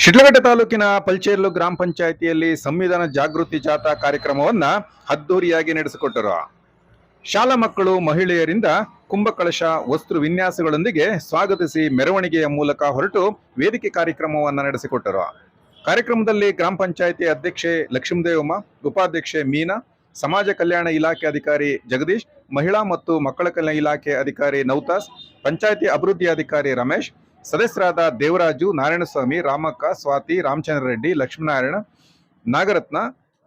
ಶಿಡ್ಲಘಟ್ಟ ತಾಲೂಕಿನ ಪಲ್ಚೇರ್ಲು ಗ್ರಾಮ ಪಂಚಾಯಿತಿಯಲ್ಲಿ ಸಂವಿಧಾನ ಜಾಗೃತಿ ಜಾಥಾ ಕಾರ್ಯಕ್ರಮವನ್ನ ಅದ್ದೂರಿಯಾಗಿ ನಡೆಸಿಕೊಟ್ಟರು. ಶಾಲಾ ಮಕ್ಕಳು ಮಹಿಳೆಯರಿಂದ ಕುಂಭಕಳಶ ವಸ್ತು ವಿನ್ಯಾಸಗಳೊಂದಿಗೆ ಸ್ವಾಗತಿಸಿ ಮೆರವಣಿಗೆಯ ಮೂಲಕ ಹೊರಟು ವೇದಿಕೆ ಕಾರ್ಯಕ್ರಮವನ್ನು ನಡೆಸಿಕೊಟ್ಟರು. ಕಾರ್ಯಕ್ರಮದಲ್ಲಿ ಗ್ರಾಮ ಪಂಚಾಯಿತಿ ಅಧ್ಯಕ್ಷೆ ಲಕ್ಷ್ಮೀದೇವಮ್ಮ, ಉಪಾಧ್ಯಕ್ಷೆ ಮೀನಾ, ಸಮಾಜ ಕಲ್ಯಾಣ ಇಲಾಖೆ ಅಧಿಕಾರಿ ಜಗದೀಶ್, ಮಹಿಳಾ ಮತ್ತು ಮಕ್ಕಳ ಕಲ್ಯಾಣ ಇಲಾಖೆ ಅಧಿಕಾರಿ ನೌತಾಸ್, ಪಂಚಾಯಿತಿ ಅಭಿವೃದ್ಧಿ ಅಧಿಕಾರಿ ರಮೇಶ್, ಸದಸ್ಯರಾದ ದೇವರಾಜು, ನಾರಾಯಣಸ್ವಾಮಿ, ರಾಮಕ್ಕ, ಸ್ವಾತಿ, ರಾಮಚಂದ್ರ ರೆಡ್ಡಿ, ಲಕ್ಷ್ಮೀನಾರಾಯಣ, ನಾಗರತ್ನ,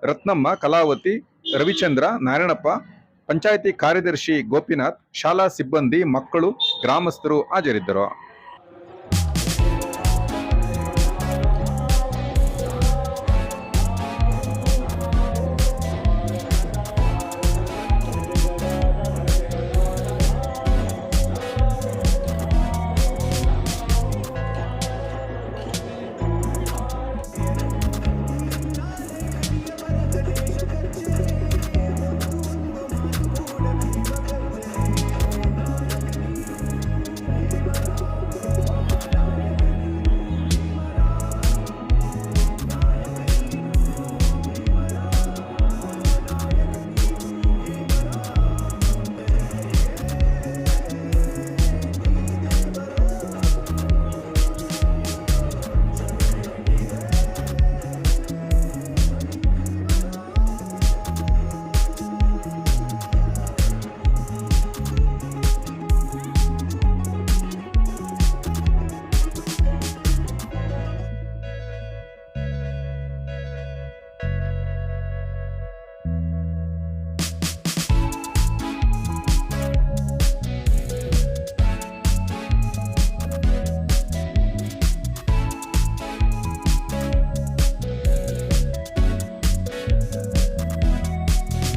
ರತ್ನಮ್ಮ, ಕಲಾವತಿ, ರವಿಚಂದ್ರ, ನಾರಾಯಣಪ್ಪ, ಪಂಚಾಯಿತಿ ಕಾರ್ಯದರ್ಶಿ ಗೋಪಿನಾಥ್, ಶಾಲಾ ಸಿಬ್ಬಂದಿ, ಮಕ್ಕಳು, ಗ್ರಾಮಸ್ಥರು ಹಾಜರಿದ್ದರು.